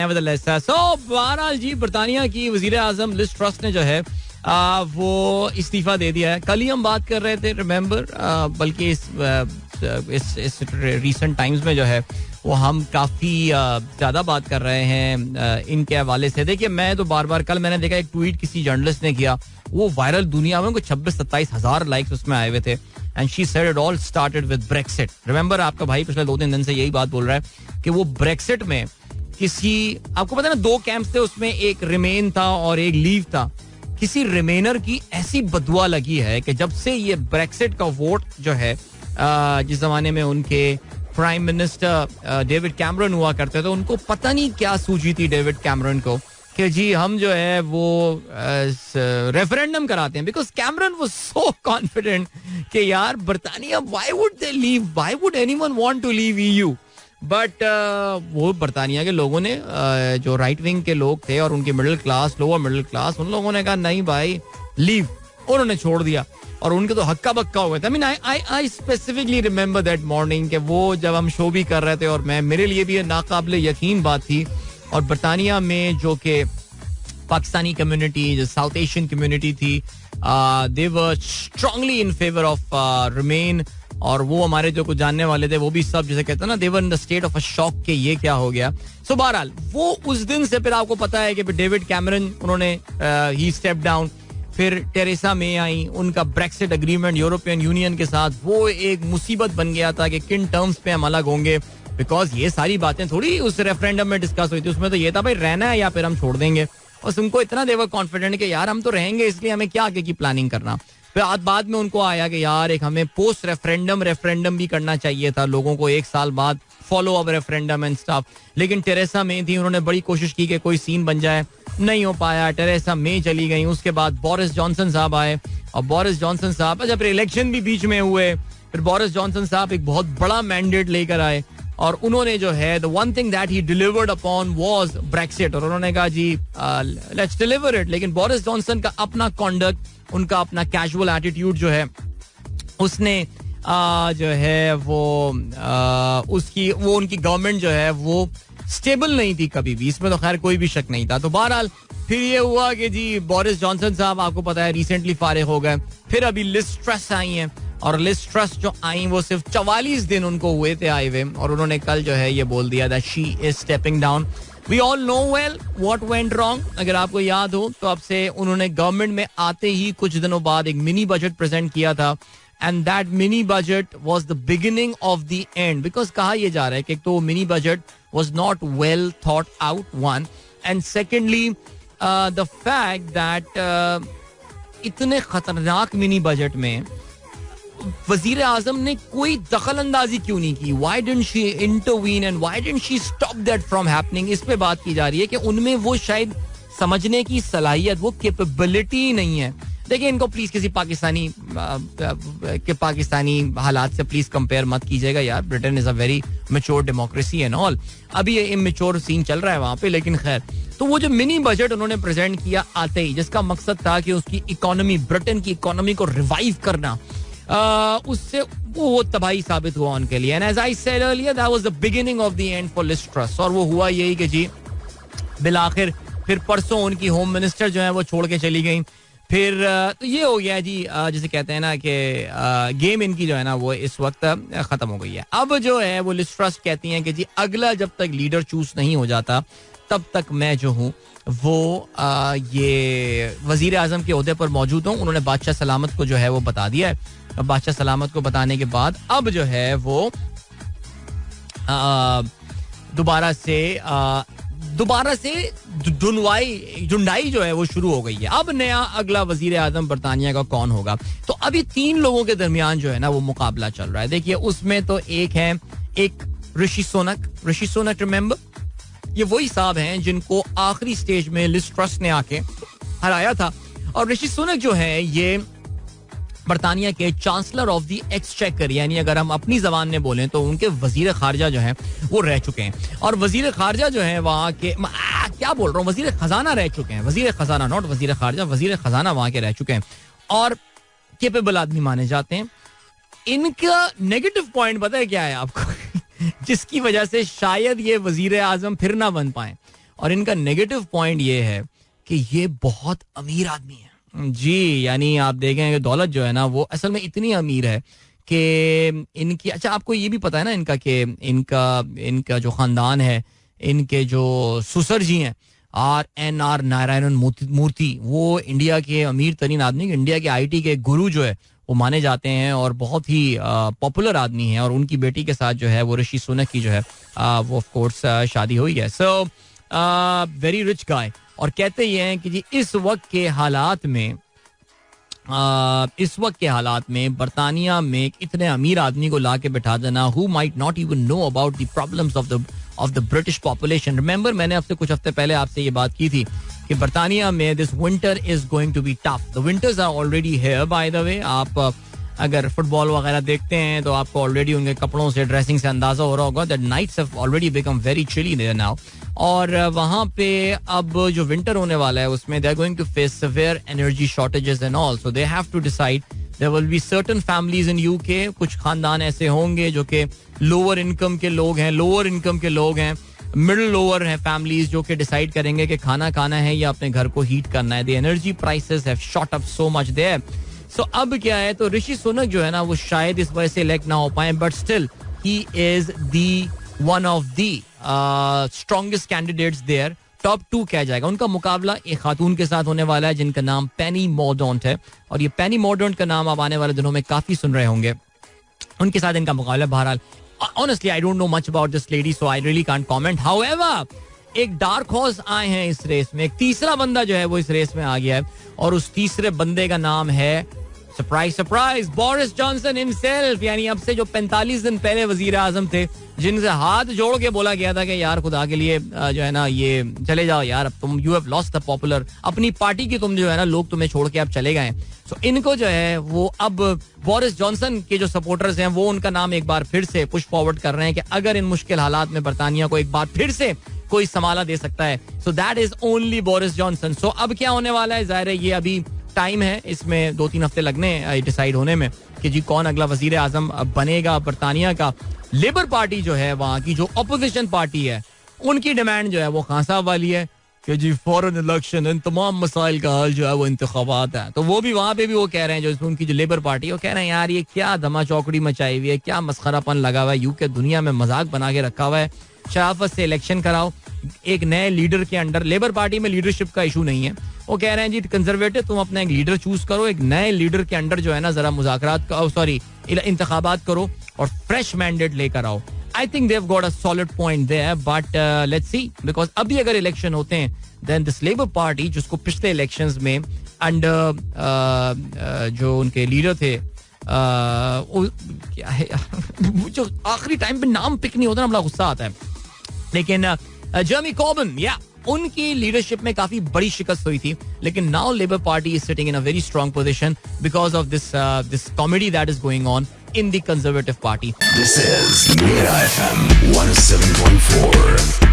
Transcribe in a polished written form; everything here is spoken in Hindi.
nevertheless. So बहरहाल जी बरतानिया की वजीर आजम लिज ट्रस ने जो है वो इस्तीफा दे दिया है. कल ही हम बात कर रहे थे, रिमेंबर, बल्कि इस रिसेंट टाइम्स में जो है वो हम काफ़ी ज़्यादा बात कर रहे हैं इनके हवाले से. देखिए, मैं तो बार बार, कल मैंने देखा एक ट्वीट किसी जर्नलिस्ट ने किया, वो वायरल दुनिया में, 26-27 हज़ार लाइक्स उसमें आए हुए थे. And she said it all started with Brexit. Remember, आपका भाई पिछले 2-3 दिन से यही बात बोल रहा है कि वो ब्रेक्सिट में किसी, आपको पता है ना, 2 कैंप्स थे, उसमें एक रिमेन था और एक लीव था. किसी रिमेनर की ऐसी बदुआ लगी है कि जब से ये ब्रेक्सिट का वोट जो है, जिस जमाने में उनके प्राइम मिनिस्टर डेविड कैमरन हुआ करते थे, उनको पता नहीं क्या सूझी थी डेविड कैमरन को कि जी हम जो है वो रेफरेंडम कराते हैं. Because Cameron was so confident कि यार बरतानिया, why would they leave, why would anyone want to leave EU. But वो बरतानिया के लोगों ने, जो राइट विंग के लोग थे और उनके middle class, lower middle class, उन लोगों ने कहा नहीं भाई लीव. उन्होंने छोड़ दिया और उनके तो हक्का बक्का हुए थे. I mean I specifically remember that morning, कि वो जब हम शो भी कर रहे थे और मैं, मेरे लिए भी ये नाकाबिले यकीन बात थी. और बरतानिया में जो कि पाकिस्तानी कम्युनिटी, जो साउथ एशियन कम्युनिटी थी, they were strongly in favour of remain. और वो हमारे जो कुछ जानने वाले थे वो भी सब, जैसे कहते हैं ना, they were in the state of a shock कि ये क्या हो गया. सो बहरहाल वो उस दिन से फिर आपको पता है कि डेविड कैमरन, उन्होंने ही स्टेप डाउन. फिर टेरेसा मे आई, उनका ब्रेक्सिट एग्रीमेंट यूरोपियन यूनियन के साथ वो एक मुसीबत बन गया था कि किन टर्म्स पे हम अलग होंगे. बिकॉज ये सारी बातें थोड़ी उस रेफरेंडम में डिस्कस हुई थी, उसमें तो ये था भाई रहना है या फिर हम छोड़ देंगे. और उनको इतना देवर कॉन्फिडेंट कि यार हम तो रहेंगे, इसलिए हमें क्या आगे की प्लानिंग करना. फिर बाद में उनको आया कि यार एक हमें पोस्ट रेफरेंडम भी करना चाहिए था, लोगों को 1 साल बाद follow up referendum and stuff. लेकिन टेरेसा मे थी, उन्होंने बड़ी कोशिश की कि कोई सीन बन जाए, नहीं हो पाया. टेरेसा मे चली गई. उसके बाद बोरिस जॉनसन साहब आए, और बोरिस जॉनसन साहब जब इलेक्शन भी बीच में हुए, फिर बोरिस जॉनसन साहब एक बहुत बड़ा मैंडेट लेकर आए और उन्होंने जो है the one thing that he delivered upon was Brexit. और उन्होंने कहा जी लेट्स डिलीवर इट. लेकिन बोरिस जॉनसन का अपना कॉन्डक्ट, उनका अपना कैजुअल एटीट्यूड जो है, उसने जो है वो उनकी गवर्नमेंट जो है वो स्टेबल नहीं थी कभी भी. इसमें तो खैर कोई भी शक नहीं था. तो बहरहाल फिर ये हुआ कि जी बोरिस जॉनसन साहब, आपको पता है, रिसेंटली फारिग हो गए. फिर अभी लिज ट्रस आई हैं, और लिज ट्रस जो आई वो सिर्फ 44 दिन उनको हुए थे आए हुए, और उन्होंने कल जो है ये बोल दिया that she is stepping down. We all know well what went wrong. अगर आपको याद हो तो अब से उन्होंने गवर्नमेंट में आते ही कुछ दिनों बाद एक मिनी बजट प्रेजेंट किया था. And that mini budget was the beginning of the and. Because कहा यह जा रहा है कि एक तो mini budget was not well thought out, one. And secondly the fact that इतने खतरनाक मिनी बजट में वजीर आजम ने कोई दखल अंदाजी क्यों नहीं की. Why didn't she intervene and why didn't she stop that from happening? इस पे बात की जा रही है कि उनमें वो शायद समझने की सलाहियत, वो कैपेबिलिटी नहीं है. देखिए, इनको प्लीज किसी पाकिस्तानी हालात से प्लीज कंपेयर मत कीजिएगा यार. Britain is a very mature democracy and all. अभी ये इमेच्योर सीन चल रहा है वहां पे, लेकिन खैर. तो वो जो मिनी बजट उन्होंने प्रेजेंट किया आते ही, जिसका मकसद था कि उसकी इकोनॉमी, ब्रिटेन की इकोनॉमी को रिवाइव करना, उससे वो तबाही साबित हुआ उनके लिए. And as I said earlier, that was the beginning of the end for Liz Truss. और वो हुआ यही कि जी बिलाखिर फिर परसों उनकी होम मिनिस्टर जो है वो छोड़ के चली गई. फिर तो ये हो गया जी, जिसे कहते हैं ना कि गेम इनकी जो है ना वो इस वक्त खत्म हो गई है. अब जो है वो लिज ट्रस कहती हैं कि जी अगला जब तक लीडर चूज नहीं हो जाता तब तक मैं जो हूँ वो ये वजीर आजम के ओहदे पर मौजूद हूँ. उन्होंने बादशाह सलामत को जो है वो बता दिया है. बादशाह सलामत को बताने के बाद अब जो है वो दोबारा से ढूंढाई जो है वो शुरू हो गई है. अब नया अगला वजीर आजम बरतानिया का कौन होगा. तो अभी 3 लोगों के दरमियान जो है ना वो मुकाबला चल रहा है. देखिए, उसमें तो एक ऋषि सोनक रिमेंबर, ये वही साहब हैं जिनको आखिरी स्टेज में लिज ट्रस ने आके हराया था. और ऋषि सुनक जो है ये बरतानिया के चांसलर ऑफ द एक्सचेकर, यानी अगर हम अपनी जबान में बोलें तो उनके वजीर खारजा जो हैं वो रह चुके हैं. और वजीर खारजा जो है वहाँ के, क्या बोल रहा हूँ, वजीर खजाना रह चुके हैं. वजीर खजाना, नॉट वजीर खारजा, वजीर खजाना वहाँ के रह चुके हैं और कैपेबल आदमी माने जाते हैं. इनका नेगेटिव पॉइंट पता है क्या है आपको जिसकी वजह से शायद ये वजीर आजम फिर ना बन पाए. और इनका नेगेटिव पॉइंट ये है कि ये बहुत अमीर आदमी है जी. यानी आप देखें कि दौलत जो है ना वो असल में इतनी अमीर है कि इनकी, अच्छा आपको ये भी पता है ना इनका कि इनका जो खानदान है, इनके जो सुसर जी हैं RNR नारायणन मूर्ति, वो इंडिया के अमीर तरीन आदमी, इंडिया के IT के गुरु जो है वो माने जाते हैं और बहुत ही पॉपुलर आदमी हैं. और उनकी बेटी के साथ जो है वो ऋषि सुनक की जो है वो ऑफ कोर्स शादी हुई है. सो वेरी रिच गाय. और कहते ये हैं कि जी इस वक्त के हालात में बरतानिया में इतने अमीर आदमी को ला के बैठा देना, who might not even know about the problems of the British population. Remember मैंने आपसे कुछ हफ्ते पहले आपसे ये बात की थी कि बरतानिया में this winter is going to be tough. The winters are already here by the way. आप अगर फुटबॉल वगैरह देखते हैं तो आपको ऑलरेडी उनके कपड़ों से, ड्रेसिंग से अंदाजा हो रहा होगा that nights have already become very chilly there now. और वहाँ पे अब जो विंटर होने वाला है उसमें they are going to face severe energy shortages and all. So they have to decide. There will be certain families in UK, कुछ खानदान ऐसे होंगे जो कि लोअर इनकम के लोग हैं, मिडिल लोअर हैं फैमिलीज, जो कि डिसाइड करेंगे कि खाना खाना है या अपने घर को हीट करना है. The energy prices have shot up so much there. So अब क्या है, तो ऋषि सुनक जो है ना वो शायद इस वजह से इलेक्ट ना हो पाए, but still he is the one of the strongest candidates there. Top 2 क्या जाएगा. उनका मुकाबला एक खातून के साथ होने वाला है जिनका नाम पेनी मॉर्डॉन्ट है. और ये पेनी मॉर्डॉन्ट का नाम आप आने वाले दिनों में काफी सुन रहे होंगे. उनके साथ इनका मुकाबला. बहरहाल honestly I don't know much about this lady so I really can't comment. However, एक डार्क हॉर्स आए हैं इस रेस में. एक तीसरा बंदा जो है वो इस रेस में आ गया है और उस तीसरे बंदे का नाम है, surprise surprise, Boris Johnson himself. यानी अब से जो 45 दिन पहले वजीर आजम थे, जिनसे हाथ जोड़ के बोला गया था कि यार खुदा के लिए जो है ना ये चले जाओ यार, अब तुम you have lost the popular, अपनी पार्टी की तुम जो है ना लोग तुम्हें छोड़ के अब चले गए. सो इनको जो है वो अब बोरिस जॉनसन के जो सपोर्टर्स हैं वो उनका नाम एक बार फिर से पुश फॉरवर्ड कर रहे हैं कि अगर इन मुश्किल हालात में बरतानिया को एक बार फिर से कोई संभाला दे सकता है, so that is only Boris Johnson. So अब क्या होने वाला है, जाहिर है ये अभी टाइम है, इसमें 2-3 हफ्ते लगने डिसाइड होने में कि जी कौन अगला वजीर आजम बनेगा बरतानिया का. लेबर पार्टी जो है वहाँ की जो अपोजिशन पार्टी है, उनकी डिमांड जो है वो खान साहब वाली है कि जी फॉरेन इलेक्शन, इन तमाम मसाइल का हल जो है वो इंतखाबात है. तो वो भी वहाँ पे भी वो कह रहे हैं, जो उनकी जो लेबर पार्टी है वो कह रहे हैं यार ये क्या धमा चौकड़ी मचाई हुई है, क्या मस्खरापन लगा हुआ है, यूके दुनिया में मजाक बना के रखा हुआ है, शराफत से इलेक्शन कराओ एक नए लीडर के अंडर. लेबर पार्टी में लीडरशिप का इशू नहीं है. वो कह रहे हैं जी कंजर्वेटिव तुम अपना एक लीडर चूज करो, एक नए लीडर के अंडर जो है ना जरा मुज़ाकरात इंतखाबात करो और फ्रेश मैंडेट लेकर आओ. I think they've got a solid point there, but let's see, because अभी अगर इलेक्शन होते हैं then this Labour Party जिसको पिछले इलेक्शंस में अंडर जो उनके लीडर थे क्या है जो आखिरी टाइम पे नाम पिक नहीं होता ना, बड़ा गुस्सा आता है, लेकिन जर्मी कॉर्बन या उनकी लीडरशिप में काफी बड़ी शिकस्त हुई थी. लेकिन now labour party is sitting in a very strong position because of this comedy that is going on in the Conservative Party. This is Mira FM 107.4.